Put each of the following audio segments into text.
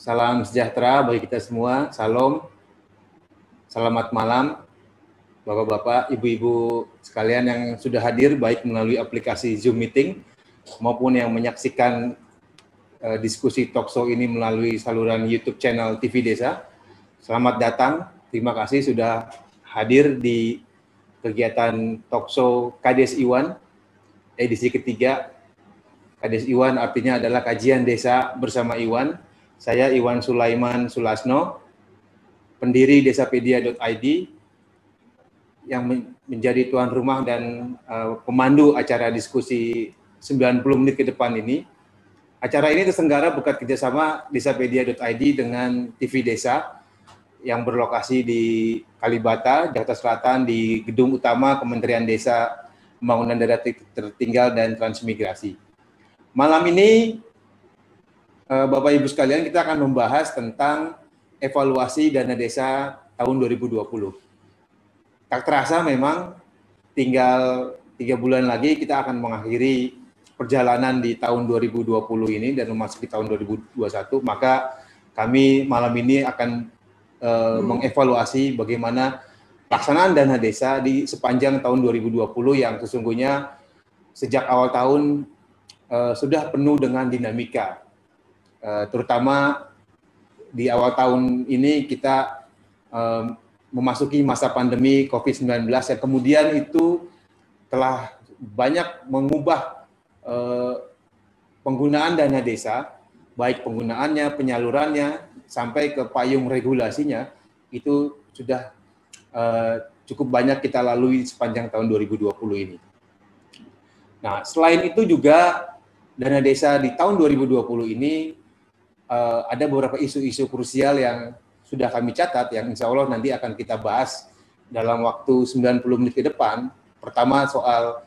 Salam sejahtera bagi kita semua. Salam, selamat malam, Bapak-bapak, Ibu-ibu sekalian yang sudah hadir baik melalui aplikasi Zoom Meeting maupun yang menyaksikan diskusi talkshow ini melalui saluran YouTube channel TV Desa. Selamat datang, terima kasih sudah hadir di kegiatan talkshow Kades Iwan edisi ketiga. Kades Iwan artinya adalah kajian desa bersama Iwan. Saya Iwan Sulaiman Sulasno, pendiri desapedia.id yang menjadi tuan rumah dan pemandu acara diskusi 90 menit ke depan ini. Acara ini terselenggara berkat kerjasama desapedia.id dengan TV Desa yang berlokasi di Kalibata, Jakarta Selatan di gedung utama Kementerian Desa, Pembangunan Daerah Tertinggal dan Transmigrasi. Malam ini Bapak Ibu sekalian, kita akan membahas tentang evaluasi dana desa tahun 2020. Tak terasa memang tinggal 3 bulan lagi kita akan mengakhiri perjalanan di tahun 2020 ini dan memasuki tahun 2021, maka kami malam ini akan mengevaluasi bagaimana pelaksanaan dana desa di sepanjang tahun 2020 yang sesungguhnya sejak awal tahun sudah penuh dengan dinamika. Terutama di awal tahun ini kita memasuki masa pandemi COVID-19 yang kemudian itu telah banyak mengubah penggunaan dana desa, baik penggunaannya, penyalurannya, sampai ke payung regulasinya, itu sudah cukup banyak kita lalui sepanjang tahun 2020 ini. Nah, selain itu juga dana desa di tahun 2020 ini ada beberapa isu-isu krusial yang sudah kami catat yang insya Allah nanti akan kita bahas dalam waktu 90 menit ke depan. Pertama soal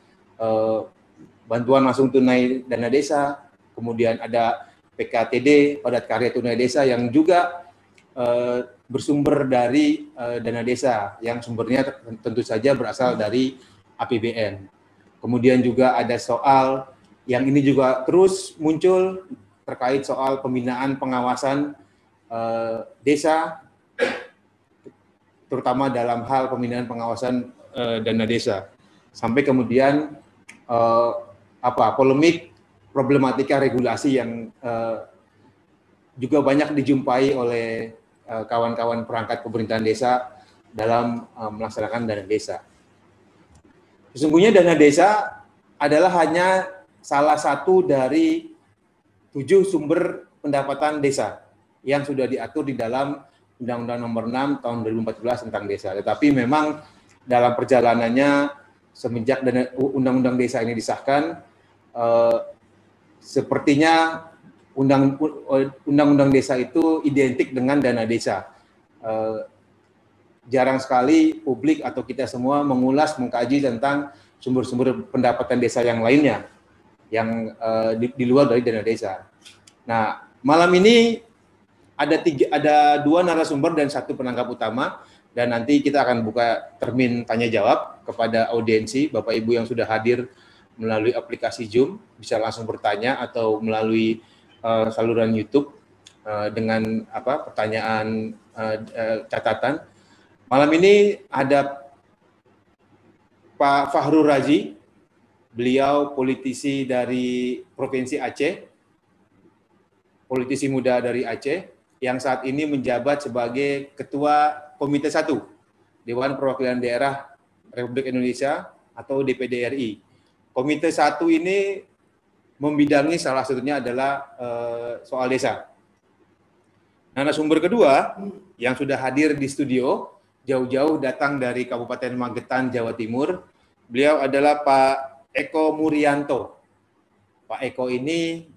bantuan langsung tunai dana desa, kemudian ada PKTD, padat karya tunai desa yang juga bersumber dari dana desa yang sumbernya tentu saja berasal dari APBN. Kemudian juga ada soal yang ini juga terus muncul terkait soal pembinaan pengawasan desa, terutama dalam hal pembinaan pengawasan dana desa. Sampai kemudian polemik problematika regulasi yang juga banyak dijumpai oleh kawan-kawan perangkat pemerintahan desa dalam melaksanakan dana desa. Sesungguhnya dana desa adalah hanya salah satu dari 7 sumber pendapatan desa yang sudah diatur di dalam Undang-Undang Nomor 6 Tahun 2014 tentang desa. Tetapi memang dalam perjalanannya semenjak Undang-Undang Desa ini disahkan, sepertinya Undang-Undang Desa itu identik dengan dana desa. Jarang sekali publik atau kita semua mengulas, mengkaji tentang sumber-sumber pendapatan desa yang lainnya, yang di luar dari dana desa. Nah, malam ini ada 2 narasumber dan 1 penanggap utama, dan nanti kita akan buka termin tanya jawab kepada audiensi. Bapak Ibu yang sudah hadir melalui aplikasi Zoom bisa langsung bertanya atau melalui saluran YouTube dengan pertanyaan catatan. Malam ini ada Pak Fahrul Razi. Beliau politisi dari Provinsi Aceh, politisi muda dari Aceh, yang saat ini menjabat sebagai Ketua Komite 1 Dewan Perwakilan Daerah Republik Indonesia atau DPD RI. Komite 1 ini membidangi salah satunya adalah soal desa. Narasumber kedua yang sudah hadir di studio, jauh-jauh datang dari Kabupaten Magetan, Jawa Timur, beliau adalah Pak Eko Murianto. Pak Eko ini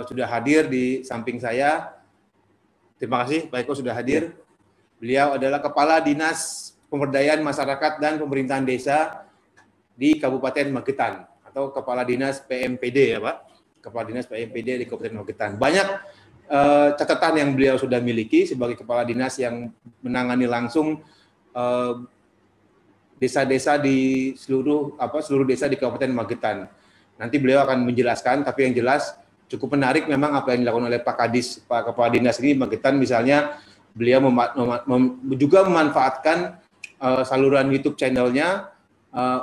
sudah hadir di samping saya. Terima kasih Pak Eko sudah hadir. Beliau adalah Kepala Dinas Pemberdayaan Masyarakat dan Pemerintahan Desa di Kabupaten Magetan atau Kepala Dinas PMPD ya Pak. Kepala Dinas PMPD di Kabupaten Magetan. Banyak catatan yang beliau sudah miliki sebagai Kepala Dinas yang menangani langsung desa-desa di seluruh desa di Kabupaten Magetan. Nanti beliau akan menjelaskan, tapi yang jelas cukup menarik memang apa yang dilakukan oleh Pak Kadis, Pak Kepala Dinas ini Magetan misalnya, beliau juga memanfaatkan saluran YouTube channelnya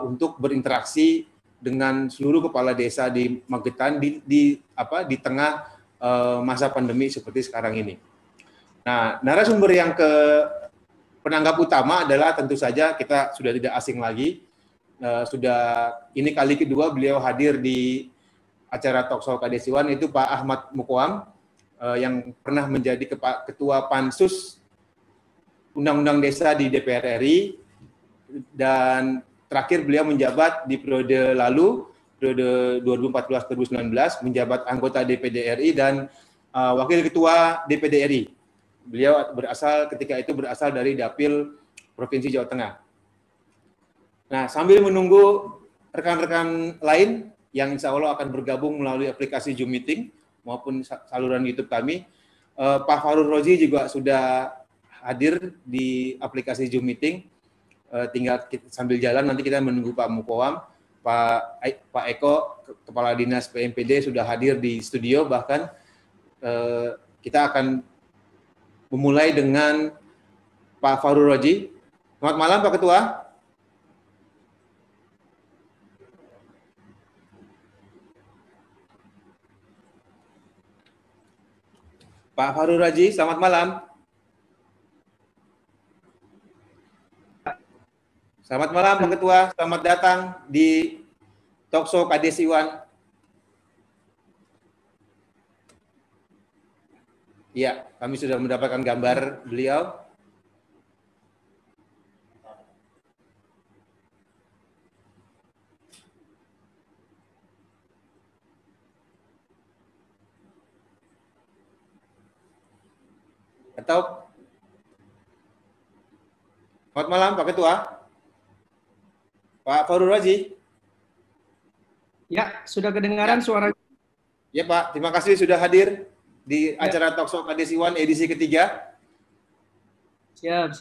untuk berinteraksi dengan seluruh kepala desa di Magetan di tengah masa pandemi seperti sekarang ini. Nah, narasumber yang penanggap utama adalah tentu saja kita sudah tidak asing lagi. Ini kali kedua beliau hadir di acara Talkshow Kadesiwan, itu Pak Ahmad Mukoam yang pernah menjadi Ketua Pansus Undang-Undang Desa di DPR RI, dan terakhir beliau menjabat di periode lalu, periode 2014-2019, menjabat anggota DPD RI dan Wakil Ketua DPD RI. Beliau ketika itu berasal dari Dapil Provinsi Jawa Tengah. Nah, sambil menunggu rekan-rekan lain yang insya Allah akan bergabung melalui aplikasi Zoom Meeting maupun saluran YouTube kami, Pak Farul Rozi juga sudah hadir di aplikasi Zoom Meeting. Tinggal sambil jalan nanti kita menunggu Pak Mukoam, Pak Eko, Kepala Dinas PMPD sudah hadir di studio, bahkan kita akan memulai dengan Pak Farul Rozi. Selamat malam Pak Ketua. Pak Farul Rozi, selamat malam. Selamat malam Pak Ketua, selamat datang di Talkshow Kadesiwan. Iya, kami sudah mendapatkan gambar beliau. Atau selamat malam Pak Ketua. Pak Farul Rozi. Ya, sudah kedengaran suara. Ya Pak, terima kasih sudah hadir di acara Talkshow Kadesiwan edisi ketiga. Siap.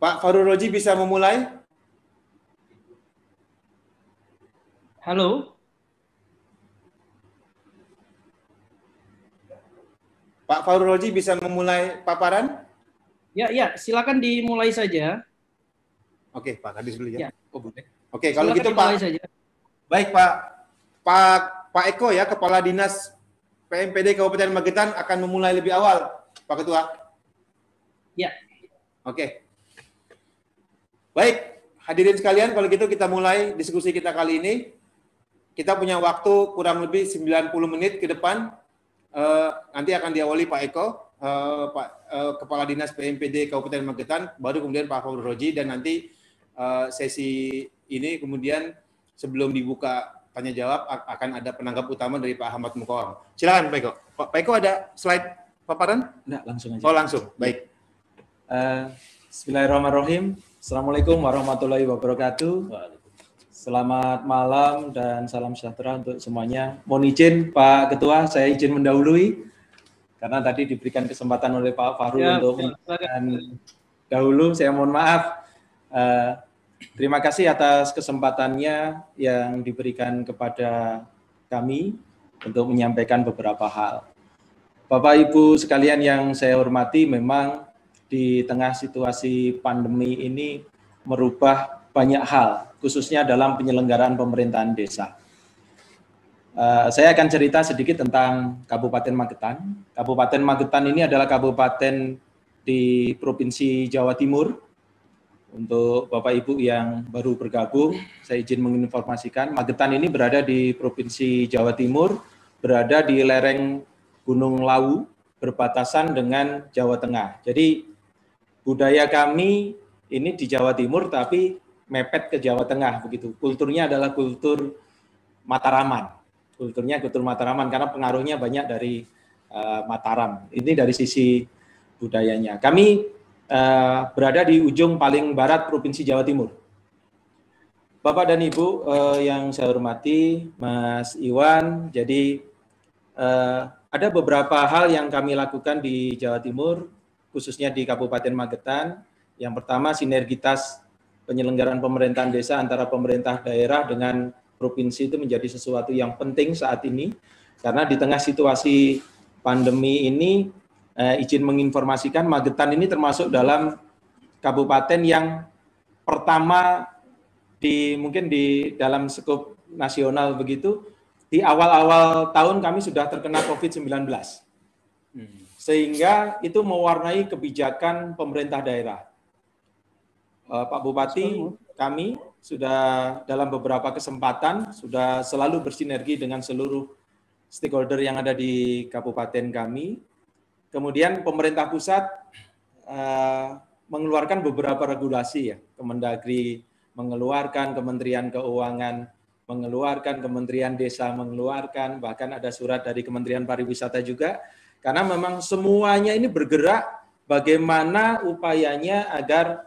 Pak Farul Rozi bisa memulai? Halo. Pak Farul Rozi bisa memulai paparan? Ya, silakan dimulai saja. Oke, Pak Kadis dulu ya. Ya. Oh, boleh. Oke, kalau gitu Pak. Saja. Baik Pak Eko ya, Kepala Dinas PMPD Kabupaten Magetan akan memulai lebih awal, Pak Ketua. Ya. Oke. Baik, hadirin sekalian, kalau gitu kita mulai diskusi kita kali ini. Kita punya waktu kurang lebih 90 menit ke depan. Nanti akan diawali Pak Eko, Kepala Dinas PMPD Kabupaten Magetan, baru kemudian Pak Farul Rozi, dan nanti sesi ini kemudian sebelum dibuka tanya jawab akan ada penanggap utama dari Pak Ahmad Mukoam. Silakan Pak Eko. Pak Eko ada slide paparan? Enggak, langsung aja. Oh langsung, baik. Bismillahirrahmanirrahim. Assalamualaikum warahmatullahi wabarakatuh. Selamat malam dan salam sejahtera untuk semuanya. Mohon izin Pak Ketua, saya izin mendahului karena tadi diberikan kesempatan oleh Pak Farul untuk menyampaikan dahulu. Saya mohon maaf. Terima kasih atas kesempatannya yang diberikan kepada kami untuk menyampaikan beberapa hal. Bapak Ibu sekalian yang saya hormati, memang di tengah situasi pandemi ini merubah banyak hal, khususnya dalam penyelenggaraan pemerintahan desa. Saya akan cerita sedikit tentang Kabupaten Magetan. Kabupaten Magetan ini adalah kabupaten di Provinsi Jawa Timur. Untuk Bapak Ibu yang baru bergabung, saya izin menginformasikan, Magetan ini berada di Provinsi Jawa Timur, berada di lereng Gunung Lawu, berbatasan dengan Jawa Tengah. Jadi budaya kami ini di Jawa Timur, tapi mepet ke Jawa Tengah begitu. Kulturnya adalah kultur Mataraman. Kultur Mataraman karena pengaruhnya banyak dari Mataram. Ini dari sisi budayanya. Kami berada di ujung paling barat Provinsi Jawa Timur. Bapak dan Ibu yang saya hormati, Mas Iwan, jadi ada beberapa hal yang kami lakukan di Jawa Timur, khususnya di Kabupaten Magetan. Yang pertama, sinergitas penyelenggaraan pemerintahan desa antara pemerintah daerah dengan provinsi itu menjadi sesuatu yang penting saat ini. Karena di tengah situasi pandemi ini, izin menginformasikan Magetan ini termasuk dalam kabupaten yang pertama mungkin di dalam skup nasional begitu, di awal-awal tahun kami sudah terkena COVID-19. Sehingga itu mewarnai kebijakan pemerintah daerah. Pak Bupati, kami sudah dalam beberapa kesempatan sudah selalu bersinergi dengan seluruh stakeholder yang ada di kabupaten kami. Kemudian pemerintah pusat mengeluarkan beberapa regulasi ya, Kemendagri mengeluarkan, Kementerian Keuangan mengeluarkan, Kementerian Desa mengeluarkan, bahkan ada surat dari Kementerian Pariwisata juga, karena memang semuanya ini bergerak bagaimana upayanya agar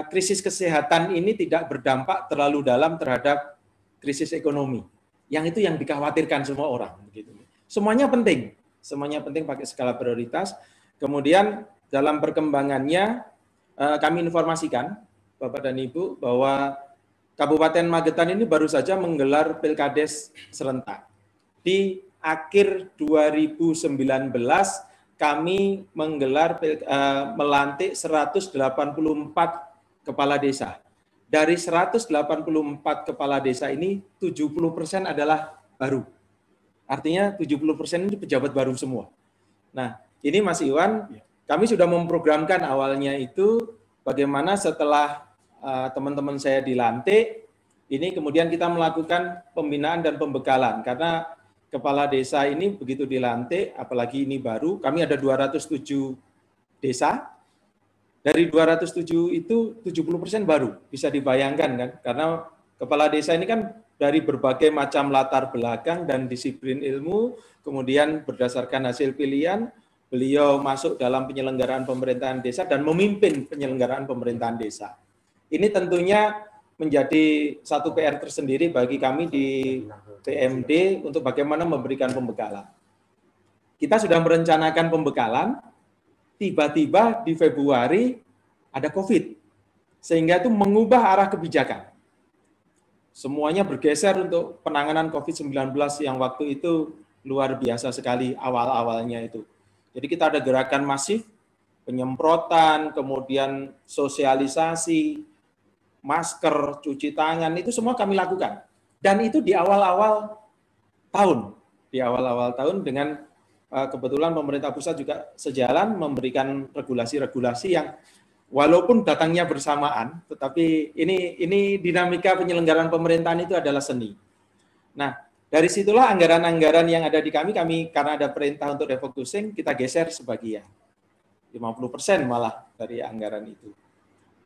krisis kesehatan ini tidak berdampak terlalu dalam terhadap krisis ekonomi. Yang itu yang dikhawatirkan semua orang. Semuanya penting pakai skala prioritas. Kemudian dalam perkembangannya kami informasikan Bapak dan Ibu bahwa Kabupaten Magetan ini baru saja menggelar Pilkades serentak. Di akhir 2019 kami melantik 184 kepala desa. Dari 184 kepala desa ini 70% adalah baru. Artinya 70% ini pejabat baru semua. Nah, ini Mas Iwan, kami sudah memprogramkan awalnya itu bagaimana setelah teman-teman saya dilantik, ini kemudian kita melakukan pembinaan dan pembekalan. Karena kepala desa ini begitu dilantik, apalagi ini baru, kami ada 207 desa. Dari 207 itu 70% baru, bisa dibayangkan kan? Karena kepala desa ini kan dari berbagai macam latar belakang dan disiplin ilmu, kemudian berdasarkan hasil pilihan, beliau masuk dalam penyelenggaraan pemerintahan desa dan memimpin penyelenggaraan pemerintahan desa. Ini tentunya menjadi satu PR tersendiri bagi kami di PMD untuk bagaimana memberikan pembekalan. Kita sudah merencanakan pembekalan, tiba-tiba di Februari ada COVID, sehingga itu mengubah arah kebijakan. Semuanya bergeser untuk penanganan COVID-19 yang waktu itu luar biasa sekali awal-awalnya itu. Jadi kita ada gerakan masif, penyemprotan, kemudian sosialisasi, masker, cuci tangan, itu semua kami lakukan. Dan itu di awal-awal tahun dengan kebetulan pemerintah pusat juga sejalan memberikan regulasi-regulasi yang walaupun datangnya bersamaan, tetapi ini dinamika penyelenggaraan pemerintahan itu adalah seni. Nah, dari situlah anggaran-anggaran yang ada di kami karena ada perintah untuk refocusing, kita geser sebagian. 50% malah dari anggaran itu.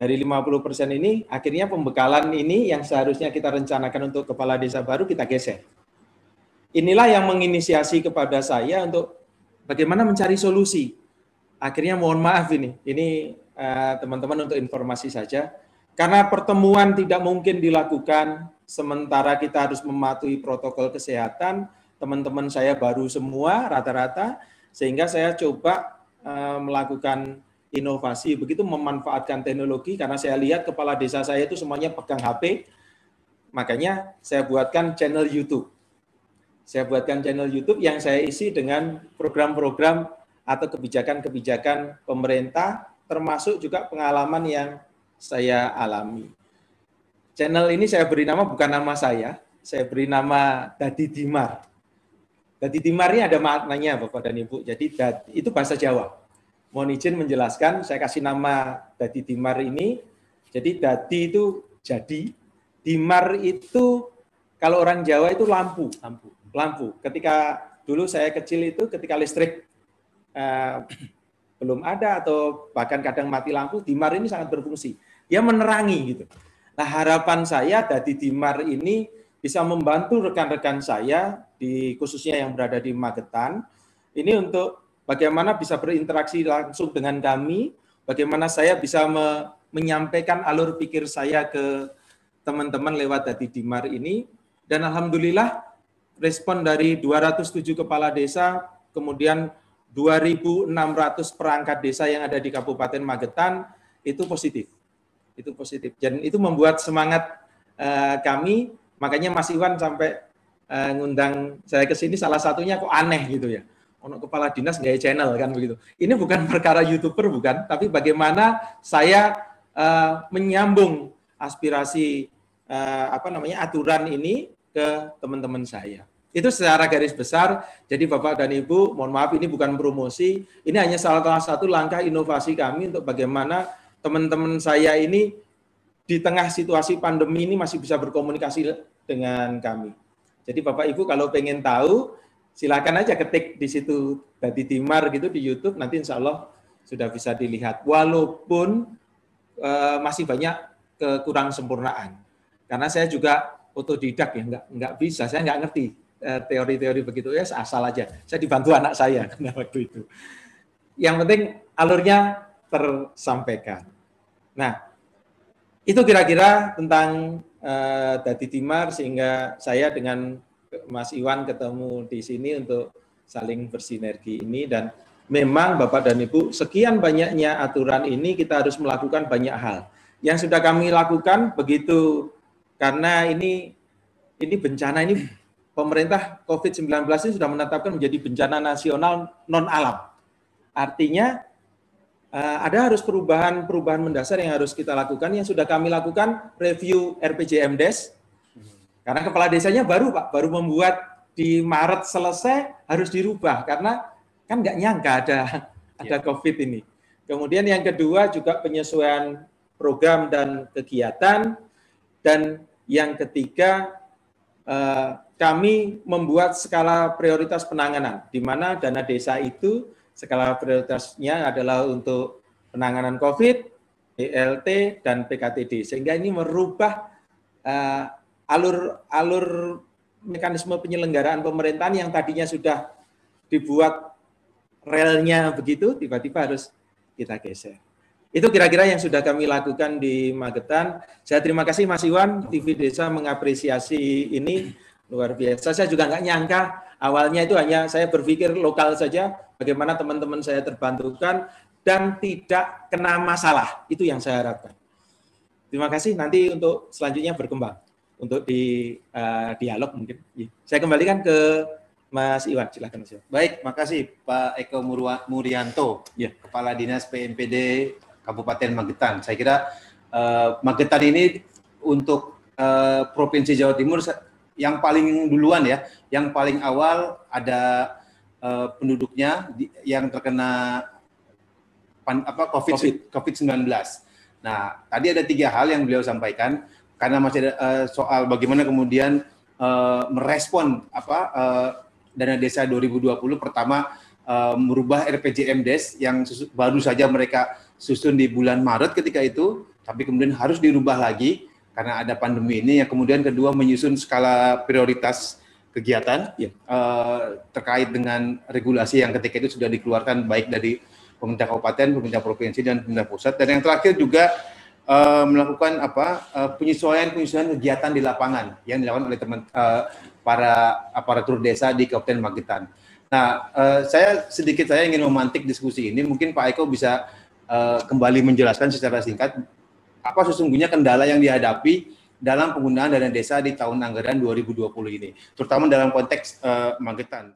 Dari 50% ini, akhirnya pembekalan ini yang seharusnya kita rencanakan untuk kepala desa baru, kita geser. Inilah yang menginisiasi kepada saya untuk bagaimana mencari solusi. Akhirnya mohon maaf ini teman-teman untuk informasi saja, karena pertemuan tidak mungkin dilakukan sementara kita harus mematuhi protokol kesehatan. Teman-teman saya baru semua rata-rata, sehingga saya coba melakukan inovasi, begitu memanfaatkan teknologi, karena saya lihat kepala desa saya itu semuanya pegang HP, makanya saya buatkan channel YouTube. Saya buatkan channel YouTube yang saya isi dengan program-program atau kebijakan-kebijakan pemerintah, termasuk juga pengalaman yang saya alami. Channel ini saya beri nama, bukan nama saya beri nama Dadi Dimar. Dadi Dimar ini ada maknanya Bapak dan Ibu, jadi itu bahasa Jawa. Mohon izin menjelaskan, saya kasih nama Dadi Dimar ini, jadi Dadi itu jadi, Dimar itu kalau orang Jawa itu lampu. Ketika dulu saya kecil itu, ketika listrik belum ada atau bahkan kadang mati lampu, Dimar ini sangat berfungsi. Dia menerangi gitu. Nah, harapan saya Dadi Dimar ini bisa membantu rekan-rekan saya khususnya yang berada di Magetan ini untuk bagaimana bisa berinteraksi langsung dengan kami, bagaimana saya bisa menyampaikan alur pikir saya ke teman-teman lewat Dadi Dimar ini, dan alhamdulillah respon dari 207 kepala desa, kemudian 2.600 perangkat desa yang ada di Kabupaten Magetan itu positif. Dan itu membuat semangat kami, makanya Mas Iwan sampai ngundang saya ke sini salah satunya kok aneh gitu ya. Ono kepala dinas nggak channel kan begitu. Ini bukan perkara YouTuber bukan, tapi bagaimana saya menyambung aspirasi aturan ini ke teman-teman saya. Itu secara garis besar. Jadi Bapak dan Ibu, mohon maaf ini bukan promosi, ini hanya salah satu langkah inovasi kami untuk bagaimana teman-teman saya ini di tengah situasi pandemi ini masih bisa berkomunikasi dengan kami. Jadi Bapak Ibu kalau pengen tahu, silakan aja ketik di situ Dadi Timar gitu di YouTube, nanti insya Allah sudah bisa dilihat. Walaupun masih banyak kekurang sempurnaan, karena saya juga otodidak ya, nggak bisa, saya nggak ngerti teori-teori begitu ya, asal aja. Saya dibantu anak saya karena waktu itu. Yang penting alurnya tersampaikan. Nah, itu kira-kira tentang Dadi Timar, sehingga saya dengan Mas Iwan ketemu di sini untuk saling bersinergi ini. Dan memang Bapak dan Ibu, sekian banyaknya aturan ini kita harus melakukan banyak hal. Yang sudah kami lakukan begitu, karena ini bencana ini, pemerintah COVID-19 ini sudah menetapkan menjadi bencana nasional non-alam. Artinya ada perubahan mendasar yang harus kita lakukan, yang sudah kami lakukan review RPJMDes. Karena kepala desanya baru membuat di Maret selesai harus dirubah karena kan nggak nyangka ada COVID ini. Kemudian yang kedua juga penyesuaian program dan kegiatan, dan yang ketiga kami membuat skala prioritas penanganan, di mana dana desa itu skala prioritasnya adalah untuk penanganan COVID, BLT, dan PKTD. Sehingga ini merubah alur mekanisme penyelenggaraan pemerintahan yang tadinya sudah dibuat relnya begitu, tiba-tiba harus kita geser. Itu kira-kira yang sudah kami lakukan di Magetan. Saya terima kasih Mas Iwan, TV Desa mengapresiasi ini, luar biasa. Saya juga nggak nyangka, awalnya itu hanya saya berpikir lokal saja, bagaimana teman-teman saya terbantukan dan tidak kena masalah. Itu yang saya harapkan. Terima kasih, nanti untuk selanjutnya berkembang. Untuk di dialog mungkin. Saya kembalikan ke Mas Iwan, silakan Mas Iwan. Baik, makasih Pak Eko Murianto, Kepala Dinas PMPD Kabupaten Magetan. Saya kira Magetan ini untuk Provinsi Jawa Timur yang paling duluan ya, yang paling awal ada penduduknya yang terkena COVID-19. Nah, tadi ada 3 hal yang beliau sampaikan. Karena masih ada soal bagaimana kemudian merespon dana desa 2020, pertama merubah RPJMDes yang baru saja mereka susun di bulan Maret ketika itu, tapi kemudian harus dirubah lagi karena ada pandemi ini. Yang kemudian kedua menyusun skala prioritas kegiatan terkait dengan regulasi yang ketika itu sudah dikeluarkan baik dari pemerintah kabupaten, pemerintah provinsi, dan pemerintah pusat. Dan yang terakhir juga melakukan penyesuaian kegiatan di lapangan yang dilakukan oleh para aparatur desa di Kabupaten Magetan. Nah, saya ingin memantik diskusi ini. Mungkin Pak Eko bisa kembali menjelaskan secara singkat apa sesungguhnya kendala yang dihadapi dalam penggunaan dana desa di tahun anggaran 2020 ini, terutama dalam konteks Magetan.